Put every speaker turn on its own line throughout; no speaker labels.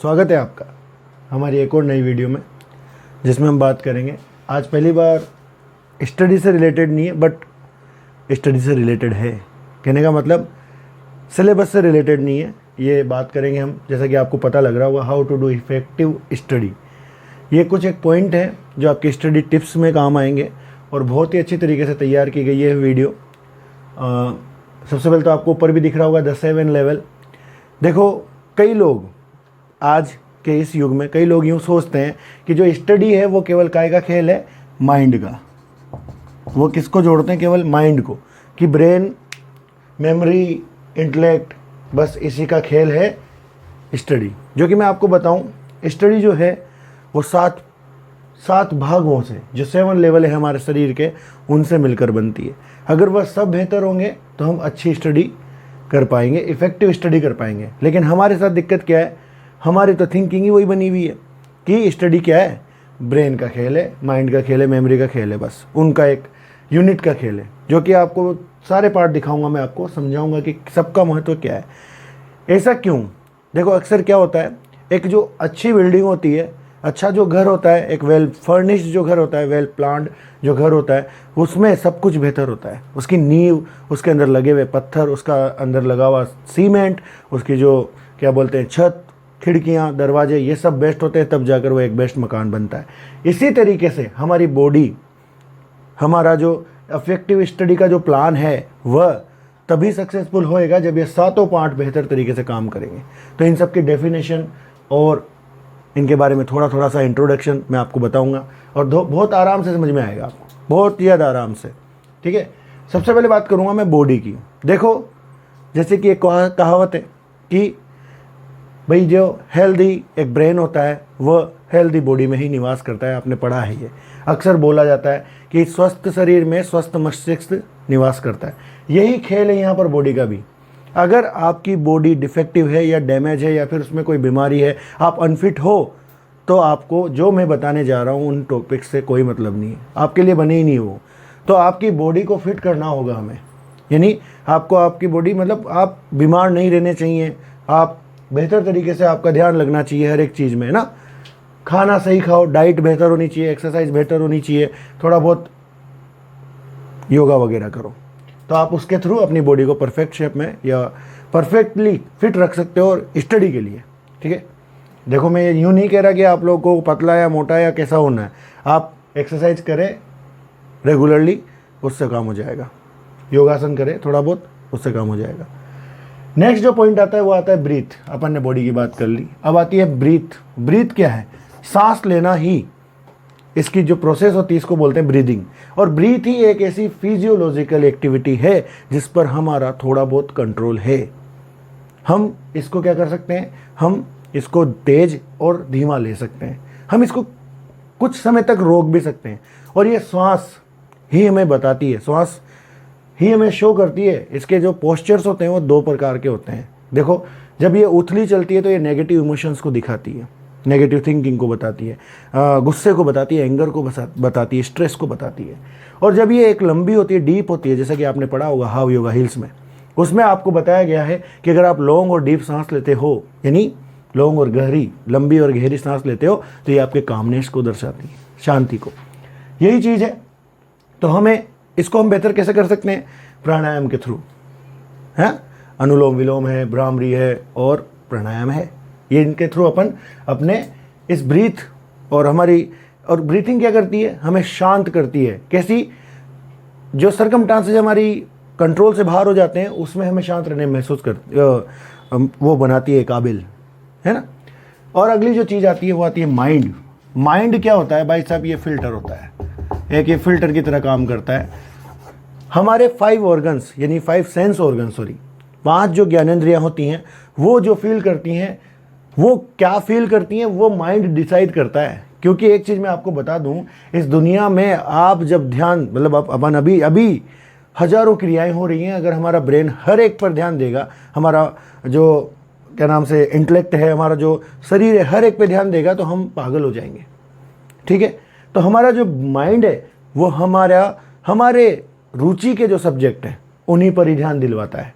स्वागत है आपका हमारी एक और नई वीडियो में, जिसमें हम बात करेंगे। आज पहली बार स्टडी से रिलेटेड नहीं है, बट स्टडी से रिलेटेड है। कहने का मतलब सिलेबस से रिलेटेड नहीं है। ये बात करेंगे हम, जैसा कि आपको पता लग रहा होगा, how to do effective study. ये कुछ एक पॉइंट है जो आपके स्टडी टिप्स में काम आएंगे और बहुत ही अच्छी तरीके से तैयार की गई है वीडियो। सबसे पहले तो आपको ऊपर भी दिख रहा होगा द 7 लेवल। देखो, कई लोग आज के इस युग में कई लोग यूँ सोचते हैं कि जो स्टडी है वो केवल काय का खेल है, माइंड का। वो किसको जोड़ते हैं? केवल माइंड को, कि ब्रेन, मेमोरी, इंटेलेक्ट, बस इसी का खेल है स्टडी। जो कि मैं आपको बताऊं, स्टडी जो है वो सात भागों से, जो 7 लेवल है हमारे शरीर के, उनसे मिलकर बनती है। अगर वह सब बेहतर होंगे तो हम अच्छी स्टडी कर पाएंगे, इफ़ेक्टिव स्टडी कर पाएंगे। लेकिन हमारे साथ दिक्कत क्या है? हमारी तो थिंकिंग ही वही बनी हुई है कि स्टडी क्या है, ब्रेन का खेल है, माइंड का खेल है, मेमोरी का खेल है, बस उनका एक यूनिट का खेल है। जो कि आपको सारे पार्ट दिखाऊंगा, मैं आपको समझाऊंगा कि सबका महत्व क्या है, ऐसा क्यों। देखो, अक्सर क्या होता है, एक जो अच्छी बिल्डिंग होती है, अच्छा जो घर होता है, एक वेल फर्निश्ड जो घर होता है, वेल प्लान्ड जो घर होता है, उसमें सब कुछ बेहतर होता है। उसकी नींव, उसके अंदर लगे हुए पत्थर, उसका अंदर लगा हुआ सीमेंट, उसकी जो क्या बोलते हैं छत, खिड़कियाँ, दरवाजे, ये सब बेस्ट होते हैं, तब जाकर वो एक बेस्ट मकान बनता है। इसी तरीके से हमारी बॉडी, हमारा जो इफेक्टिव स्टडी का जो प्लान है, वह तभी सक्सेसफुल होएगा जब ये सातों पार्ट बेहतर तरीके से काम करेंगे। तो इन सब की डेफिनेशन और इनके बारे में थोड़ा थोड़ा सा इंट्रोडक्शन मैं आपको बताऊंगा और बहुत आराम से समझ में आएगा आपको, बहुत ज़्यादा आराम से। ठीक है, सबसे पहले बात करूंगा मैं बॉडी की। देखो, जैसे कि एक कहावत है कि भाई जो हेल्दी एक ब्रेन होता है वह हेल्दी बॉडी में ही निवास करता है। आपने पढ़ा है, ये अक्सर बोला जाता है कि स्वस्थ शरीर में स्वस्थ मस्तिष्क निवास करता है। यही खेल है यहाँ पर बॉडी का भी। अगर आपकी बॉडी डिफेक्टिव है या डैमेज है या फिर उसमें कोई बीमारी है, आप अनफिट हो, तो आपको जो मैं बताने जा रहा हूँ उन टॉपिक से कोई मतलब नहीं है, आपके लिए बने ही नहीं वो। तो आपकी बॉडी को फिट करना होगा हमें, यानी आपको आपकी बॉडी, मतलब आप बीमार नहीं रहने चाहिए, आप बेहतर तरीके से, आपका ध्यान लगना चाहिए हर एक चीज़ में, है ना। खाना सही खाओ, डाइट बेहतर होनी चाहिए, एक्सरसाइज बेहतर होनी चाहिए, थोड़ा बहुत योगा वगैरह करो, तो आप उसके थ्रू अपनी बॉडी को परफेक्ट शेप में या परफेक्टली फिट रख सकते हो और स्टडी के लिए। ठीक है, देखो, मैं यूँ नहीं कह रहा कि आप लोगों को पतला या मोटा या कैसा होना है। आप एक्सरसाइज करें रेगुलरली, उससे काम हो जाएगा। योगासन करें थोड़ा बहुत, उससे काम हो जाएगा। नेक्स्ट जो पॉइंट आता है वो आता है ब्रीथ। अपन ने बॉडी की बात कर ली, अब आती है ब्रीथ। ब्रीथ क्या है? सांस लेना ही इसकी जो प्रोसेस होती है, इसको बोलते हैं ब्रीदिंग। और ब्रीथ ही एक ऐसी फिजियोलॉजिकल एक्टिविटी है जिस पर हमारा थोड़ा बहुत कंट्रोल है। हम इसको क्या कर सकते हैं? हम इसको तेज और धीमा ले सकते हैं, हम इसको कुछ समय तक रोक भी सकते हैं। और ये श्वास ही हमें बताती है, श्वास ही हमें शो करती है। इसके जो पोस्चर्स होते हैं वो 2 प्रकार के होते हैं। देखो, जब ये उथली चलती है तो ये नेगेटिव इमोशंस को दिखाती है, नेगेटिव थिंकिंग को बताती है, गुस्से को बताती है, एंगर को बताती है, स्ट्रेस को बताती है। और जब ये एक लंबी होती है, डीप होती है, जैसा कि आपने पढ़ा होगा हाउ योगा हील्स में, उसमें आपको बताया गया है कि अगर आप लॉन्ग और डीप सांस लेते हो, यानी लॉन्ग और गहरी, लंबी और गहरी सांस लेते हो, तो ये आपके कामनेस को दर्शाती है, शांति को। यही चीज़ है। तो हमें इसको हम बेहतर कैसे कर सकते हैं? प्राणायाम के थ्रू, है। अनुलोम विलोम है, भ्रामरी है और प्राणायाम है। ये इनके थ्रू अपन अपने इस ब्रीथ और हमारी, और ब्रीथिंग क्या करती है? हमें शांत करती है। कैसी? जो सरकमस्टांसेस हमारी कंट्रोल से बाहर हो जाते हैं, उसमें हमें शांत रहने महसूस वो बनाती है काबिल, है ना। और अगली जो चीज़ आती है वो आती है माइंड। माइंड क्या होता है भाई साहब? ये फिल्टर होता है, एक ये फिल्टर की तरह काम करता है। हमारे 5 ऑर्गन्स, यानी 5 सेंस ऑर्गन, 5 जो ज्ञानेंद्रियाँ होती हैं, वो जो फील करती हैं, वो क्या फील करती हैं, वो माइंड डिसाइड करता है। क्योंकि एक चीज़ मैं आपको बता दूं, इस दुनिया में आप जब ध्यान, मतलब अपन अभी हज़ारों क्रियाएं हो रही हैं, अगर हमारा ब्रेन हर एक पर ध्यान देगा, हमारा जो क्या नाम से इंटेलेक्ट है, हमारा जो शरीर है, हर एक पे ध्यान देगा, तो हम पागल हो जाएंगे। ठीक है, तो हमारा जो माइंड है वो हमारे रुचि के जो सब्जेक्ट हैं उन्हीं पर ही ध्यान दिलवाता है।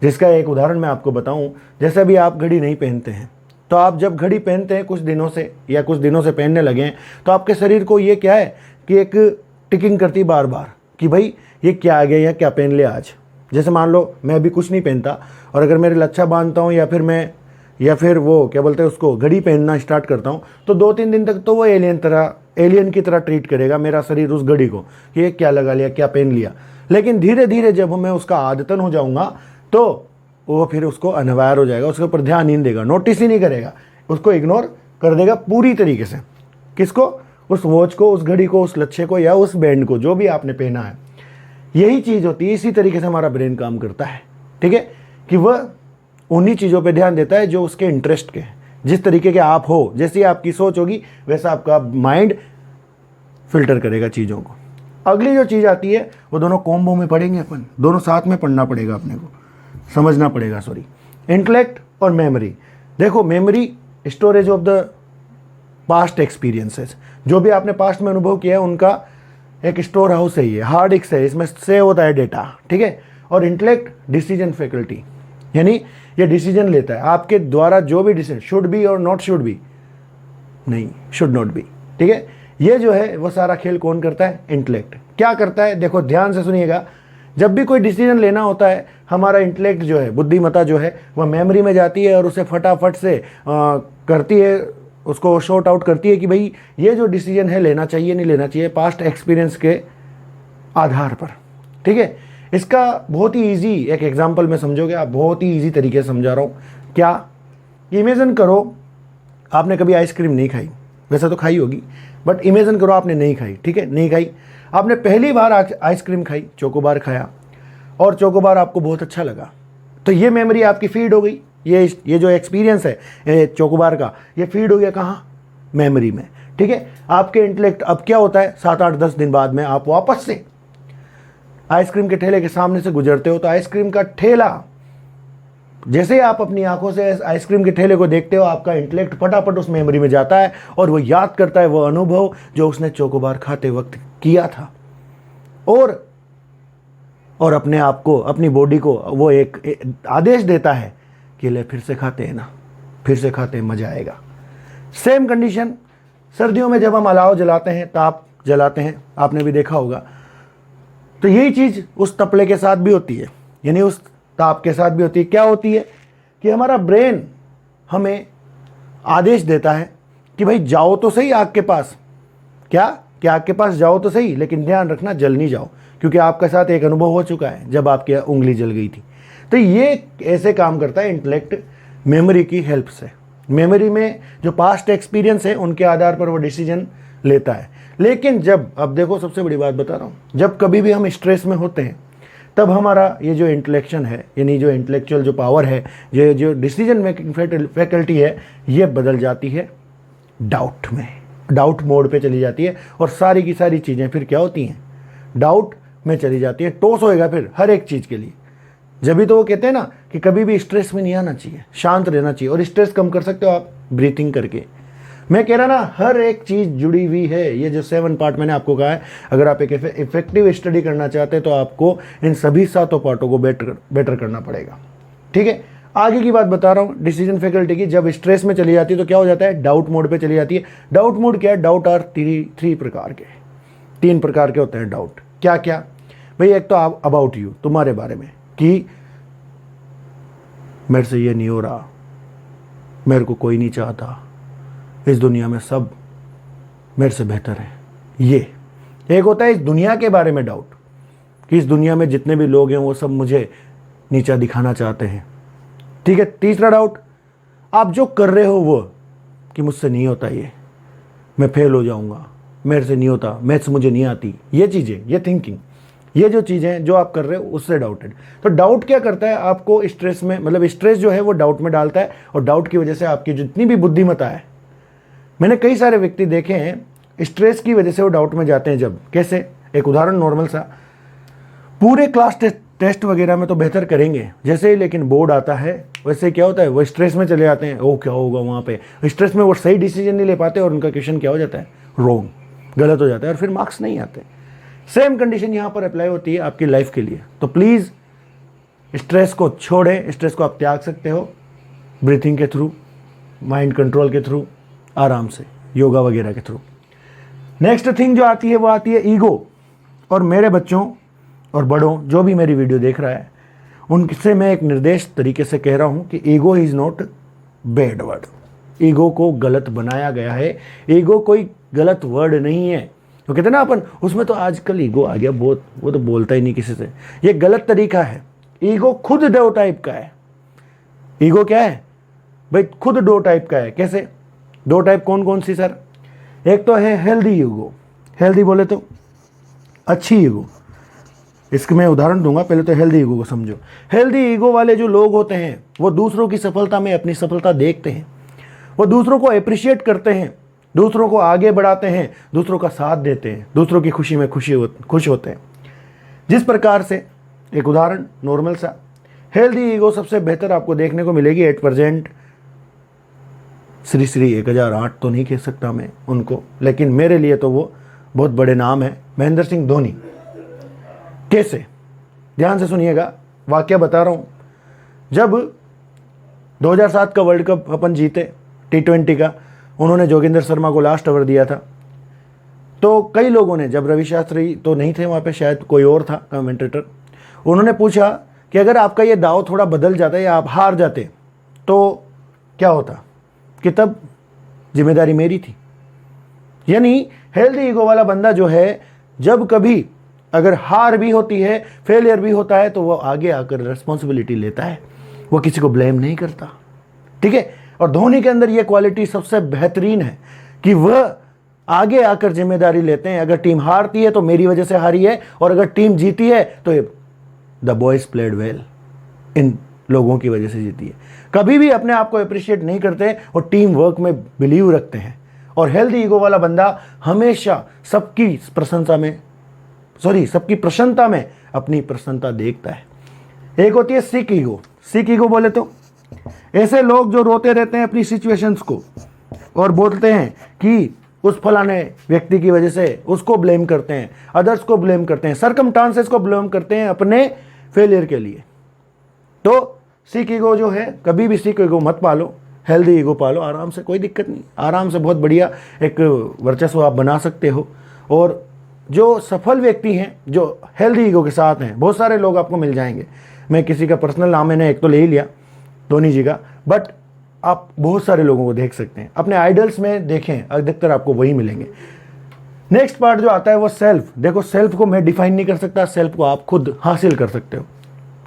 जिसका एक उदाहरण मैं आपको बताऊं, जैसे अभी आप घड़ी नहीं पहनते हैं, तो आप जब घड़ी पहनते हैं कुछ दिनों से या कुछ दिनों से पहनने लगे हैं, तो आपके शरीर को ये क्या है कि एक टिकिंग करती बार बार कि भाई ये क्या आ गया या क्या पहन लिया आज। जैसे मान लो मैं अभी कुछ नहीं पहनता और अगर मेरे लच्छा बांधता हूँ या फिर वो क्या बोलते हैं उसको घड़ी पहनना स्टार्ट करता हूँ, तो 2-3 दिन तक तो वो एलियन की तरह ट्रीट करेगा मेरा शरीर उस घड़ी को कि ये क्या लगा लिया, क्या पहन लिया। लेकिन धीरे धीरे जब मैं उसका आदतन हो जाऊँगा तो वो फिर उसको अनअवेयर हो जाएगा, उसके ऊपर ध्यान ही नहीं देगा, नोटिस ही नहीं करेगा, उसको इग्नोर कर देगा पूरी तरीके से। किसको? उस वॉच को, उस घड़ी को, उस लच्छे को या उस बैंड को, जो भी आपने पहना है। यही चीज़ होती है, इसी तरीके से हमारा ब्रेन काम करता है। ठीक है, कि वह उन्हीं चीज़ों पे ध्यान देता है जो उसके इंटरेस्ट के हैं। जिस तरीके के आप हो, जैसी आपकी सोच होगी, वैसा आपका माइंड फिल्टर करेगा चीज़ों को। अगली जो चीज़ आती है वो दोनों कॉम्बो में पढ़ेंगे अपन, दोनों साथ में पढ़ना पड़ेगा अपने को, समझना पड़ेगा, सॉरी। इंटेलेक्ट और मेमोरी। देखो, memory storage of the past experiences, जो भी आपने पास्ट में अनुभव किया है उनका एक स्टोर हाउस है, ये हार्ड डिस्क है, इसमें सेव होता है डेटा। ठीक है, और इंटेलेक्ट डिसीजन फैकल्टी, यानी ये डिसीजन लेता है आपके द्वारा जो भी डिसीजन, शुड बी और नॉट शुड बी, नहीं शुड नॉट बी। ठीक है, ये जो है वो सारा खेल कौन करता है? इंटेलेक्ट। क्या करता है? देखो ध्यान से सुनिएगा, जब भी कोई डिसीजन लेना होता है, हमारा इंटेलेक्ट जो है, बुद्धिमत्ता जो है, वह मेमोरी में जाती है और उसे फटाफट से करती है, उसको शॉर्ट आउट करती है कि भाई ये जो डिसीजन है लेना चाहिए नहीं लेना चाहिए, पास्ट एक्सपीरियंस के आधार पर। ठीक है, इसका बहुत ही ईजी एक एग्जांपल में समझोगे आप, बहुत ही ईजी तरीके से समझा रहा हूँ। क्या? इमेजिन करो आपने कभी आइसक्रीम नहीं खाई, वैसे तो खाई होगी, बट इमेजिन करो आपने नहीं खाई। ठीक है, नहीं खाई, आपने पहली बार आइसक्रीम खाई, चोकोबार खाया और चोकोबार आपको बहुत अच्छा लगा, तो ये मेमोरी आपकी फीड हो गई। ये जो एक्सपीरियंस है चोकोबार का, ये फीड हो गया कहाँ? मेमोरी में। ठीक है, आपके इंटेलेक्ट अब क्या होता है, 7-8-10 दिन बाद में आप वापस से आइसक्रीम के ठेले के सामने से गुजरते हो, तो आइसक्रीम का ठेला, जैसे ही आप अपनी आंखों से आइसक्रीम के ठेले को देखते हो, आपका इंटेलेक्ट फटाफट उस मेमोरी में जाता है और वो याद करता है वो अनुभव जो उसने चोकोबार खाते वक्त किया था, और अपने आप को, अपनी बॉडी को वो एक आदेश देता है कि ले फिर से खाते हैं ना, फिर से खाते हैं, मजा आएगा। सेम कंडीशन सर्दियों में जब हम अलाव जलाते हैं, ताप जलाते हैं, आपने भी देखा होगा, तो यही चीज़ उस तपले के साथ भी होती है, यानी उस ताप के साथ भी होती है। क्या होती है कि हमारा ब्रेन हमें आदेश देता है कि भाई जाओ तो सही आग के पास, कि आग के पास जाओ तो सही, लेकिन ध्यान रखना जल नहीं जाओ, क्योंकि आपके साथ एक अनुभव हो चुका है जब आपकी उंगली जल गई थी। तो ये ऐसे काम करता है इंटेलेक्ट मेमोरी की हेल्प से। मेमोरी में जो पास्ट एक्सपीरियंस है उनके आधार पर वो डिसीजन लेता है। लेकिन जब, अब देखो सबसे बड़ी बात बता रहा हूँ, जब कभी भी हम स्ट्रेस में होते हैं, तब हमारा ये जो इंटेलेक्शन है, यानी जो इंटेलेक्चुअल जो पावर है, जो डिसीजन मेकिंग फैकल्टी है, ये बदल जाती है डाउट में, डाउट मोड पे चली जाती है, और सारी की सारी चीज़ें फिर क्या होती हैं? डाउट में चली जाती है। टॉस होएगा फिर हर एक चीज़ के लिए। जब भी तो वो कहते हैं ना कि कभी भी स्ट्रेस में नहीं आना चाहिए, शांत रहना चाहिए, और स्ट्रेस कम कर सकते हो आप ब्रीथिंग करके। मैं कह रहा ना, हर एक चीज़ जुड़ी हुई है। ये जो 7 पार्ट मैंने आपको कहा है, अगर आप एक इफेक्टिव स्टडी करना चाहते हैं तो आपको इन सभी 7 पार्टों को बेटर करना पड़ेगा। ठीक है, आगे की बात बता रहा हूँ डिसीजन फैकल्टी की। जब स्ट्रेस में चली जाती है तो क्या हो जाता है? डाउट मोड पे चली जाती है। डाउट मोड क्या है? डाउट आर 3 प्रकार के, 3 प्रकार के होते हैं डाउट। क्या क्या भाई? एक तो अबाउट यू, तुम्हारे बारे में, कि मेरे से ये नहीं हो रहा, मेरे को कोई नहीं चाहता, इस दुनिया में सब मेरे से बेहतर है। ये एक होता है इस दुनिया के बारे में डाउट, कि इस दुनिया में जितने भी लोग हैं वो सब मुझे नीचा दिखाना चाहते हैं। ठीक है। तीसरा डाउट, आप जो कर रहे हो वो, कि मुझसे नहीं होता, ये मैं फेल हो जाऊंगा, मेरे से नहीं होता, मैथ्स मुझे नहीं आती, ये चीज़ें, ये थिंकिंग, ये जो चीज़ें जो आप कर रहे हो उससे डाउटेड। तो डाउट क्या करता है? आपको स्ट्रेस में, मतलब स्ट्रेस जो है वो डाउट में डालता है, और डाउट की वजह से आपकी जितनी भी बुद्धिमत्ता है, मैंने कई सारे व्यक्ति देखे हैं स्ट्रेस की वजह से वो डाउट में जाते हैं। जब कैसे? एक उदाहरण नॉर्मल सा, पूरे क्लास टेस्ट वगैरह में तो बेहतर करेंगे, जैसे ही लेकिन बोर्ड आता है वैसे क्या होता है, वो स्ट्रेस में चले जाते हैं। ओ क्या होगा वहाँ पे, स्ट्रेस में वो सही डिसीजन नहीं ले पाते और उनका क्वेश्चन क्या हो जाता है? रॉन्ग, गलत हो जाता है, और फिर मार्क्स नहीं आते। सेम कंडीशन यहाँ पर अप्लाई होती है आपकी लाइफ के लिए। तो प्लीज़ स्ट्रेस को छोड़ें, स्ट्रेस को आप त्याग सकते हो ब्रीथिंग के थ्रू, माइंड कंट्रोल के थ्रू, आराम से योगा वगैरह के थ्रू। नेक्स्ट थिंग जो आती है वो आती है ईगो। और मेरे बच्चों और बड़ों जो भी मेरी वीडियो देख रहा है, उनसे मैं एक निर्देश तरीके से कह रहा हूँ कि ego is not bad word. Ego को गलत बनाया गया है, ईगो कोई गलत वर्ड नहीं है। तो कहते ना अपन उसमें तो आजकल ईगो आ गया बहुत, वो तो बोलता ही नहीं किसी से, ये गलत तरीका है। ईगो खुद दो टाइप का है। ईगो क्या है भाई? खुद दो टाइप का है। कैसे? दो टाइप कौन कौन सी सर? एक तो है हेल्दी ईगो। हेल्दी बोले तो अच्छी ईगो। इसके मैं उदाहरण दूंगा, पहले तो हेल्दी ईगो को समझो। हेल्दी ईगो वाले जो लोग होते हैं वो दूसरों की सफलता में अपनी सफलता देखते हैं, वो दूसरों को अप्रिशिएट करते हैं, दूसरों को आगे बढ़ाते हैं, दूसरों का साथ देते हैं, दूसरों की खुशी में खुश होते हैं। जिस प्रकार से एक उदाहरण नॉर्मल सा, हेल्दी ईगो सबसे बेहतर आपको देखने को मिलेगी 8% श्री श्री 1008 तो नहीं कह सकता मैं उनको, लेकिन मेरे लिए तो वो बहुत बड़े नाम है, महेंद्र सिंह धोनी। कैसे? ध्यान से सुनिएगा, वाकया बता रहा हूँ। जब 2007 का वर्ल्ड कप अपन जीते T20 का, उन्होंने जोगिंदर शर्मा को लास्ट ओवर दिया था, तो कई लोगों ने, जब रवि शास्त्री तो नहीं थे वहाँ पे, शायद कोई और था कमेंटेटर, उन्होंने पूछा कि अगर आपका ये दाव थोड़ा बदल जाता या आप हार जाते तो क्या होता, कि तब जिम्मेदारी मेरी थी। यानी हेल्दी ईगो वाला बंदा जो है, जब कभी अगर हार भी होती है, फेलियर भी होता है, तो वो आगे आकर रिस्पॉन्सिबिलिटी लेता है, वो किसी को ब्लेम नहीं करता। ठीक है? और धोनी के अंदर ये क्वालिटी सबसे बेहतरीन है कि वह आगे आकर जिम्मेदारी लेते हैं। अगर टीम हारती है तो मेरी वजह से हारी है, और अगर टीम जीती है तो द बॉयज प्लेड वेल, इन लोगों की वजह से जीती है। कभी भी अपने आप को अप्रिशिएट नहीं करते और टीम वर्क में बिलीव रखते हैं। और हेल्दी ईगो वाला बंदा हमेशा सबकी प्रसन्नता में अपनी प्रसन्नता देखता है। एक होती है सिक ईगो। सिक ईगो बोले तो ऐसे लोग जो रोते रहते हैं अपनी सिचुएशंस को और बोलते हैं कि उस फलाने व्यक्ति की वजह से, उसको ब्लेम करते हैं, अदर्स को ब्लेम करते हैं, सर्कमस्टांसेस को ब्लेम करते हैं अपने फेलियर के लिए। तो सिक ईगो जो है, कभी भी सिक ईगो मत पालो, हेल्दी ईगो पालो, आराम से, कोई दिक्कत नहीं, आराम से बहुत बढ़िया एक वर्चस्व आप बना सकते हो। और जो सफल व्यक्ति हैं, जो हेल्दी ईगो के साथ हैं, बहुत सारे लोग आपको मिल जाएंगे। मैं किसी का पर्सनल नाम मैंने एक तो ले ही लिया, धोनी जी का, बट आप बहुत सारे लोगों को देख सकते हैं, अपने आइडल्स में देखें, अधिकतर आपको वही मिलेंगे। नेक्स्ट पार्ट जो आता है वो सेल्फ। देखो, सेल्फ को मैं डिफाइन नहीं कर सकता, सेल्फ को आप खुद हासिल कर सकते हो।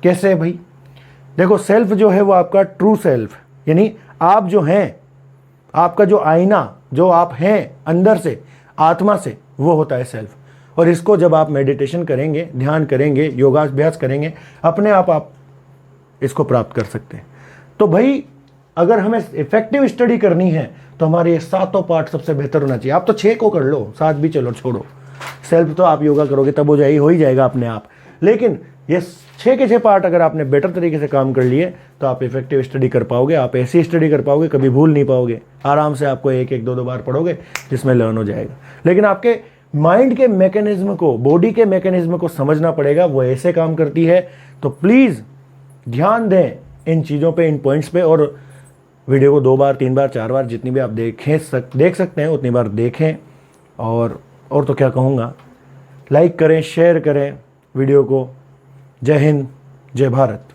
कैसे भाई? देखो, सेल्फ जो है वो आपका ट्रू सेल्फ, यानी आप जो हैं, आपका जो आईना, जो आप हैं अंदर से, आत्मा से, वो होता है सेल्फ। और इसको जब आप मेडिटेशन करेंगे, ध्यान करेंगे, योगाभ्यास करेंगे, अपने आप इसको प्राप्त कर सकते हैं। तो भाई, अगर हमें इफेक्टिव स्टडी करनी है तो हमारे ये 7 पार्ट सबसे बेहतर होना चाहिए। आप तो 6 को कर लो, 7 भी चलो, छोड़ो। सेल्फ तो आप योगा करोगे तब हो ही जाएगा अपने आप, लेकिन ये 6 के 6 पार्ट अगर आपने बेटर तरीके से काम कर लिए तो आप इफेक्टिव स्टडी कर पाओगे। आप ऐसी स्टडी कर पाओगे, कभी भूल नहीं पाओगे। आराम से आपको 1-1, 2-2 बार पढ़ोगे, जिसमें लर्न हो जाएगा। लेकिन आपके माइंड के मैकेनिज्म को, बॉडी के मैकेनिज्म को समझना पड़ेगा, वो ऐसे काम करती है। तो प्लीज़ ध्यान दें इन चीज़ों पे, इन पॉइंट्स पे, और वीडियो को 2 बार, 3 बार, 4 बार, जितनी भी आप देख सकते हैं उतनी बार देखें। और तो क्या कहूँगा, लाइक करें, शेयर करें वीडियो को। जय हिंद, जय भारत।